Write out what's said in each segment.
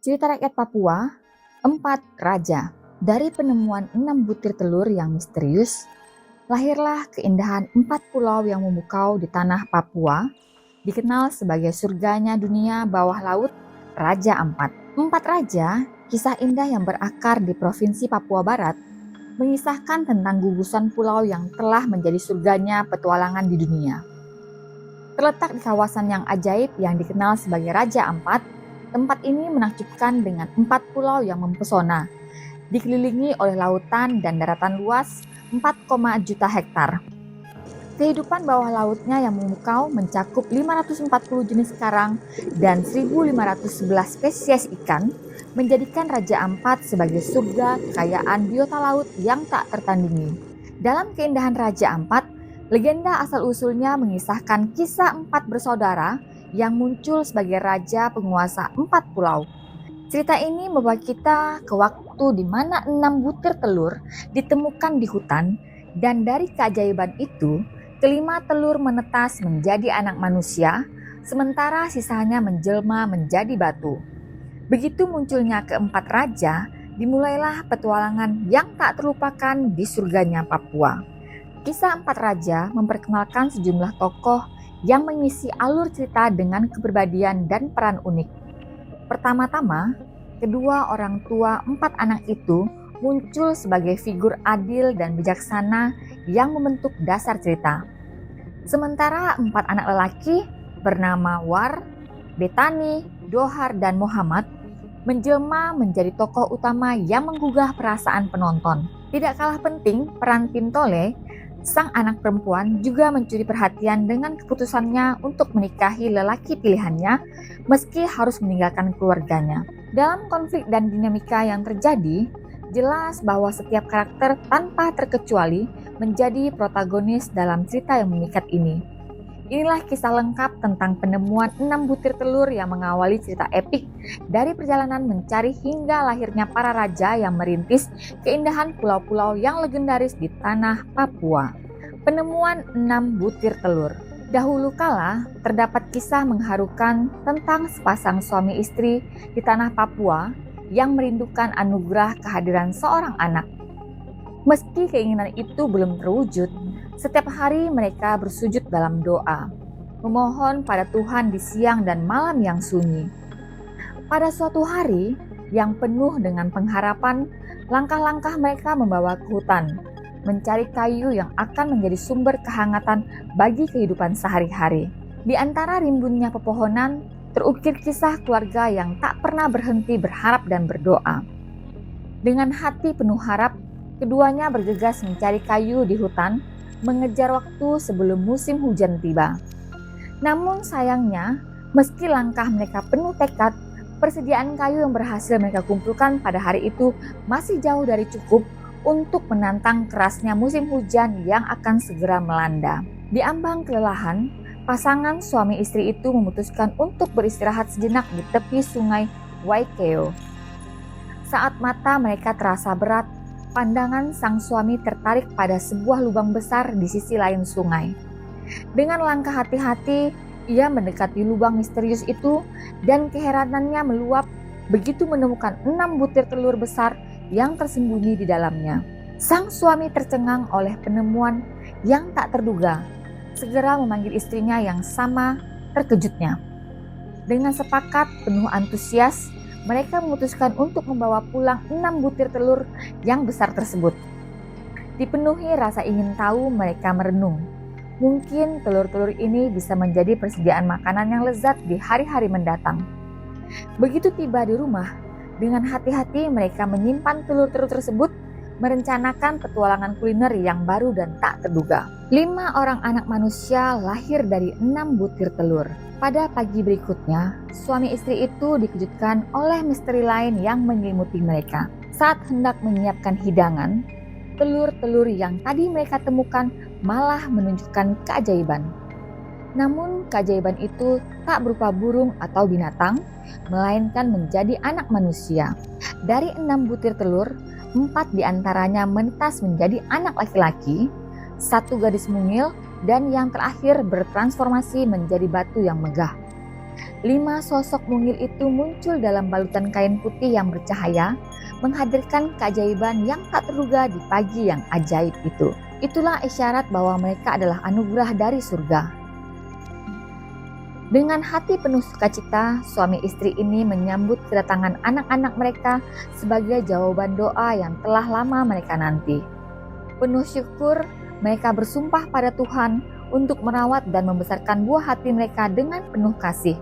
Cerita rakyat Papua, 4 Raja. Dari penemuan 6 butir telur yang misterius, lahirlah keindahan 4 pulau yang memukau di tanah Papua, dikenal sebagai surganya dunia bawah laut, Raja Ampat. 4 Raja, kisah indah yang berakar di Provinsi Papua Barat, mengisahkan tentang gugusan pulau yang telah menjadi surganya petualangan di dunia. Terletak di kawasan yang ajaib yang dikenal sebagai Raja Ampat, tempat ini menakjubkan dengan 4 pulau yang mempesona, dikelilingi oleh lautan dan daratan luas 4, juta hektar. Kehidupan bawah lautnya yang memukau mencakup 540 jenis karang dan 1.511 spesies ikan, menjadikan Raja Ampat sebagai surga kekayaan biota laut yang tak tertandingi. Dalam keindahan Raja Ampat, legenda asal-usulnya mengisahkan kisah 4 bersaudara yang muncul sebagai raja penguasa 4 pulau. Cerita ini membawa kita ke waktu di mana 6 butir telur ditemukan di hutan, dan dari keajaiban itu, kelima telur menetas menjadi anak manusia, sementara sisanya menjelma menjadi batu. Begitu munculnya keempat raja, dimulailah petualangan yang tak terlupakan di surganya Papua. Kisah 4 Raja memperkenalkan sejumlah tokoh yang mengisi alur cerita dengan kepribadian dan peran unik. Pertama-tama, kedua orang tua 4 anak itu muncul sebagai figur adil dan bijaksana yang membentuk dasar cerita. Sementara 4 anak lelaki bernama War, Betani, Dohar, dan Muhammad menjelma menjadi tokoh utama yang menggugah perasaan penonton. Tidak kalah penting, peran Tintole, sang anak perempuan, juga mencuri perhatian dengan keputusannya untuk menikahi lelaki pilihannya meski harus meninggalkan keluarganya. Dalam konflik dan dinamika yang terjadi, jelas bahwa setiap karakter tanpa terkecuali menjadi protagonis dalam cerita yang memikat ini. Inilah kisah lengkap tentang penemuan 6 butir telur yang mengawali cerita epik dari perjalanan mencari hingga lahirnya para raja yang merintis keindahan pulau-pulau yang legendaris di tanah Papua. Penemuan 6 butir telur. Dahulu kala, terdapat kisah mengharukan tentang sepasang suami istri di tanah Papua yang merindukan anugerah kehadiran seorang anak. Meski keinginan itu belum terwujud, setiap hari mereka bersujud dalam doa, memohon pada Tuhan di siang dan malam yang sunyi. Pada suatu hari yang penuh dengan pengharapan, langkah-langkah mereka membawa ke hutan, mencari kayu yang akan menjadi sumber kehangatan bagi kehidupan sehari-hari. Di antara rimbunnya pepohonan, terukir kisah keluarga yang tak pernah berhenti berharap dan berdoa. Dengan hati penuh harap, keduanya bergegas mencari kayu di hutan, mengejar waktu sebelum musim hujan tiba. Namun sayangnya, meski langkah mereka penuh tekad, persediaan kayu yang berhasil mereka kumpulkan pada hari itu masih jauh dari cukup untuk menantang kerasnya musim hujan yang akan segera melanda. Di ambang kelelahan, pasangan suami istri itu memutuskan untuk beristirahat sejenak di tepi sungai Waikeo. Saat mata mereka terasa berat, pandangan sang suami tertarik pada sebuah lubang besar di sisi lain sungai. Dengan langkah hati-hati, ia mendekati lubang misterius itu dan keheranannya meluap begitu menemukan 6 butir telur besar yang tersembunyi di dalamnya. Sang suami tercengang oleh penemuan yang tak terduga, segera memanggil istrinya yang sama terkejutnya. Dengan sepakat penuh antusias, mereka memutuskan untuk membawa pulang 6 butir telur yang besar tersebut. Dipenuhi rasa ingin tahu, mereka merenung. Mungkin telur-telur ini bisa menjadi persediaan makanan yang lezat di hari-hari mendatang. Begitu tiba di rumah, dengan hati-hati mereka menyimpan telur-telur tersebut, merencanakan petualangan kuliner yang baru dan tak terduga. 5 orang anak manusia lahir dari 6 butir telur. Pada pagi berikutnya, suami istri itu dikejutkan oleh misteri lain yang menyelimuti mereka. Saat hendak menyiapkan hidangan, telur-telur yang tadi mereka temukan malah menunjukkan keajaiban. Namun keajaiban itu tak berupa burung atau binatang, melainkan menjadi anak manusia. Dari 6 butir telur, 4 diantaranya menetas menjadi anak laki-laki, 1 gadis mungil, dan yang terakhir bertransformasi menjadi batu yang megah. 5 sosok mungil itu muncul dalam balutan kain putih yang bercahaya, menghadirkan keajaiban yang tak terduga di pagi yang ajaib itu. Itulah isyarat bahwa mereka adalah anugerah dari surga. Dengan hati penuh sukacita, suami istri ini menyambut kedatangan anak-anak mereka sebagai jawaban doa yang telah lama mereka nanti. Penuh syukur, mereka bersumpah pada Tuhan untuk merawat dan membesarkan buah hati mereka dengan penuh kasih.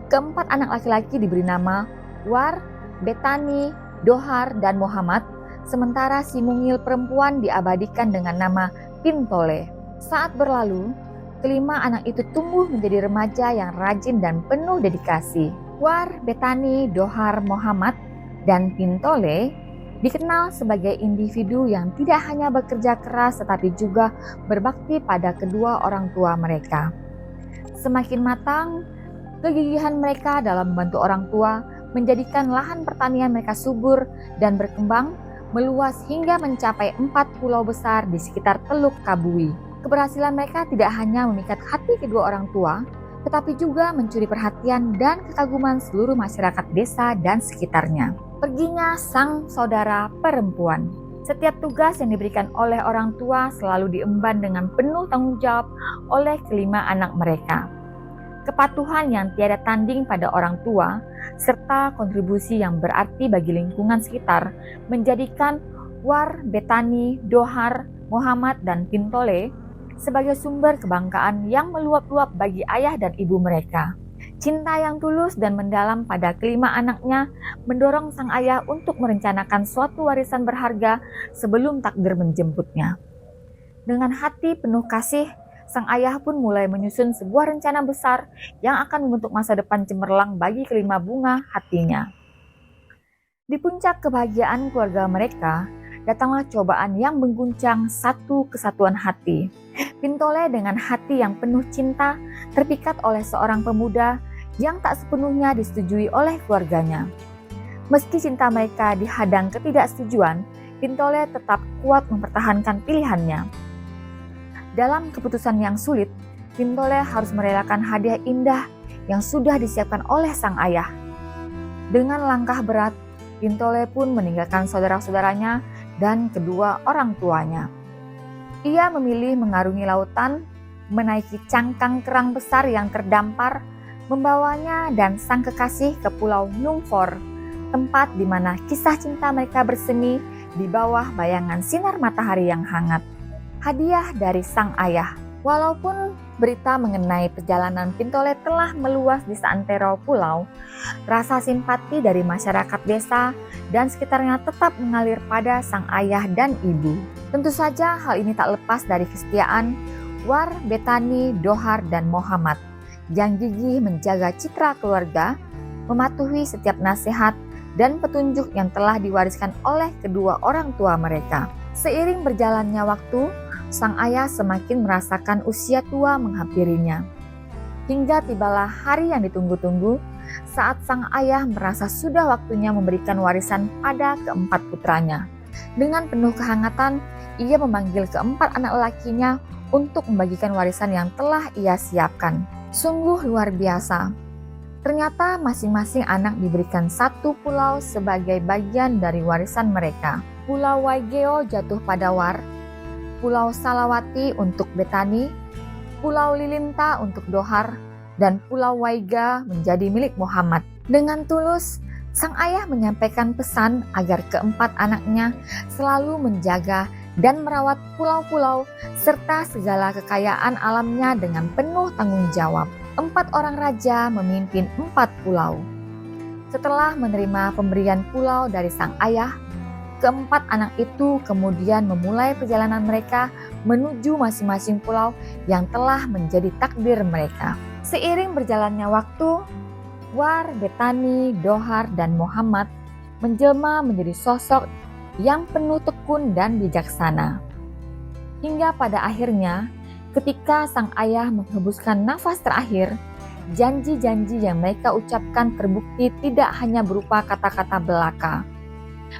Keempat anak laki-laki diberi nama War, Betani, Dohar, dan Muhammad, sementara si mungil perempuan diabadikan dengan nama Pintole. Saat berlalu, kelima anak itu tumbuh menjadi remaja yang rajin dan penuh dedikasi. War, Betani, Dohar, Muhammad, dan Pintole dikenal sebagai individu yang tidak hanya bekerja keras tetapi juga berbakti pada kedua orang tua mereka. Semakin matang, kegigihan mereka dalam membantu orang tua menjadikan lahan pertanian mereka subur dan berkembang, meluas hingga mencapai 4 pulau besar di sekitar Teluk Kabui. Keberhasilan mereka tidak hanya memikat hati kedua orang tua, tetapi juga mencuri perhatian dan kekaguman seluruh masyarakat desa dan sekitarnya. Perginya sang saudara perempuan. Setiap tugas yang diberikan oleh orang tua selalu diemban dengan penuh tanggung jawab oleh kelima anak mereka. Kepatuhan yang tiada tanding pada orang tua, serta kontribusi yang berarti bagi lingkungan sekitar, menjadikan War, Betani, Dohar, Muhammad, dan Pintole sebagai sumber kebanggaan yang meluap-luap bagi ayah dan ibu mereka. Cinta yang tulus dan mendalam pada kelima anaknya mendorong sang ayah untuk merencanakan suatu warisan berharga sebelum takdir menjemputnya. Dengan hati penuh kasih, sang ayah pun mulai menyusun sebuah rencana besar yang akan membentuk masa depan cemerlang bagi kelima bunga hatinya. Di puncak kebahagiaan keluarga mereka, datanglah cobaan yang mengguncang satu kesatuan hati. Pintole dengan hati yang penuh cinta terpikat oleh seorang pemuda yang tak sepenuhnya disetujui oleh keluarganya. Meski cinta mereka dihadang ketidaksetujuan, Pintole tetap kuat mempertahankan pilihannya. Dalam keputusan yang sulit, Pintole harus merelakan hadiah indah yang sudah disiapkan oleh sang ayah. Dengan langkah berat, Pintole pun meninggalkan saudara-saudaranya dan kedua orang tuanya. Ia memilih mengarungi lautan, menaiki cangkang kerang besar yang terdampar, membawanya dan sang kekasih ke Pulau Nungfor, tempat di mana kisah cinta mereka bersemi di bawah bayangan sinar matahari yang hangat. Hadiah dari sang ayah. Walaupun berita mengenai perjalanan Pintole telah meluas di seantero pulau, rasa simpati dari masyarakat desa dan sekitarnya tetap mengalir pada sang ayah dan ibu. Tentu saja hal ini tak lepas dari kesetiaan War, Betani, Dohar, dan Muhammad yang gigih menjaga citra keluarga, mematuhi setiap nasihat dan petunjuk yang telah diwariskan oleh kedua orang tua mereka. Seiring berjalannya waktu, sang ayah semakin merasakan usia tua menghampirinya. Hingga tibalah hari yang ditunggu-tunggu saat sang ayah merasa sudah waktunya memberikan warisan pada keempat putranya. Dengan penuh kehangatan, ia memanggil keempat anak lelakinya untuk membagikan warisan yang telah ia siapkan. Sungguh luar biasa. Ternyata masing-masing anak diberikan satu pulau sebagai bagian dari warisan mereka. Pulau Waigeo jatuh pada War, Pulau Salawati untuk Betani, Pulau Lilinta untuk Dohar, dan Pulau Waiga menjadi milik Muhammad. Dengan tulus, sang ayah menyampaikan pesan agar keempat anaknya selalu menjaga dan merawat pulau-pulau serta segala kekayaan alamnya dengan penuh tanggung jawab. 4 orang raja memimpin 4 pulau. Setelah menerima pemberian pulau dari sang ayah, keempat anak itu kemudian memulai perjalanan mereka menuju masing-masing pulau yang telah menjadi takdir mereka. Seiring berjalannya waktu, War, Betani, Dohar, dan Muhammad menjelma menjadi sosok yang penuh tekun dan bijaksana. Hingga pada akhirnya, ketika sang ayah menghembuskan nafas terakhir, janji-janji yang mereka ucapkan terbukti tidak hanya berupa kata-kata belaka.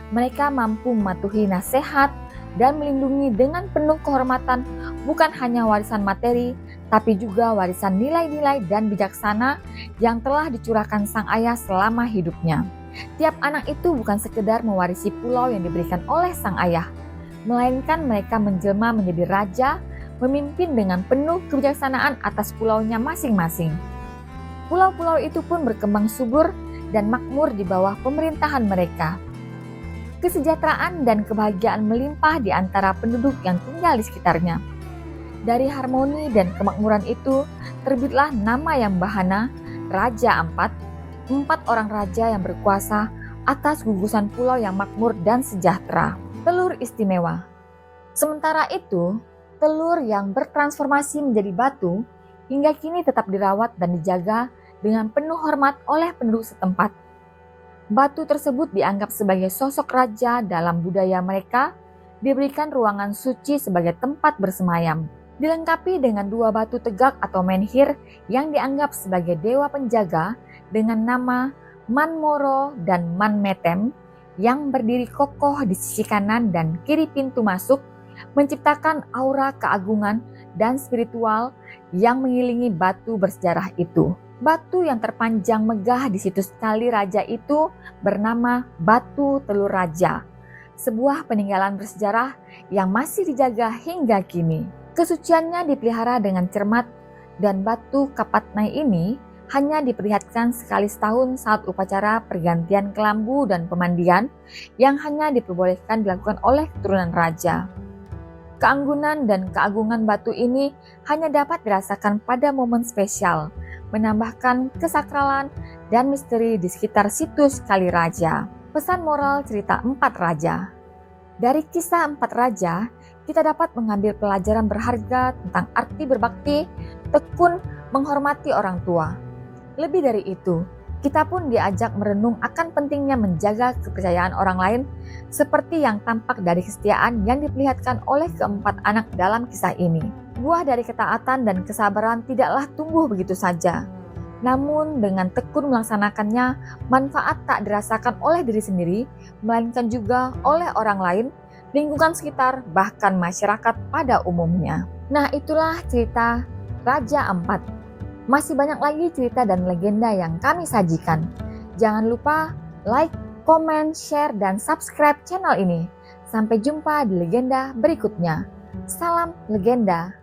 Mereka mampu mematuhi nasihat dan melindungi dengan penuh kehormatan bukan hanya warisan materi, tapi juga warisan nilai-nilai dan bijaksana yang telah dicurahkan sang ayah selama hidupnya. Tiap anak itu bukan sekedar mewarisi pulau yang diberikan oleh sang ayah, melainkan mereka menjelma menjadi raja, memimpin dengan penuh kebijaksanaan atas pulaunya masing-masing. Pulau-pulau itu pun berkembang subur dan makmur di bawah pemerintahan mereka. Kesejahteraan dan kebahagiaan melimpah di antara penduduk yang tinggal di sekitarnya. Dari harmoni dan kemakmuran itu, terbitlah nama yang bahana, Raja Ampat, 4 orang raja yang berkuasa atas gugusan pulau yang makmur dan sejahtera. Telur istimewa. Sementara itu, telur yang bertransformasi menjadi batu hingga kini tetap dirawat dan dijaga dengan penuh hormat oleh penduduk setempat. Batu tersebut dianggap sebagai sosok raja dalam budaya mereka, diberikan ruangan suci sebagai tempat bersemayam. Dilengkapi dengan 2 batu tegak atau menhir yang dianggap sebagai dewa penjaga dengan nama Manmoro dan Manmetem yang berdiri kokoh di sisi kanan dan kiri pintu masuk, menciptakan aura keagungan dan spiritual yang mengiringi batu bersejarah itu. Batu yang terpanjang megah di situs Kali Raja itu bernama Batu Telur Raja, sebuah peninggalan bersejarah yang masih dijaga hingga kini. Kesuciannya dipelihara dengan cermat dan batu Kapatnai ini hanya diperlihatkan sekali setahun saat upacara pergantian kelambu dan pemandian yang hanya diperbolehkan dilakukan oleh keturunan raja. Keanggunan dan keagungan batu ini hanya dapat dirasakan pada momen spesial, menambahkan kesakralan dan misteri di sekitar situs Kali Raja. Pesan moral cerita 4 Raja. Dari kisah 4 Raja, kita dapat mengambil pelajaran berharga tentang arti berbakti, tekun, menghormati orang tua. Lebih dari itu, kita pun diajak merenung akan pentingnya menjaga kepercayaan orang lain seperti yang tampak dari kesetiaan yang diperlihatkan oleh keempat anak dalam kisah ini. Buah dari ketaatan dan kesabaran tidaklah tumbuh begitu saja. Namun dengan tekun melaksanakannya, manfaat tak dirasakan oleh diri sendiri, melainkan juga oleh orang lain, lingkungan sekitar, bahkan masyarakat pada umumnya. Nah, itulah cerita Raja Ampat. Masih banyak lagi cerita dan legenda yang kami sajikan. Jangan lupa like, komen, share, dan subscribe channel ini. Sampai jumpa di legenda berikutnya. Salam legenda.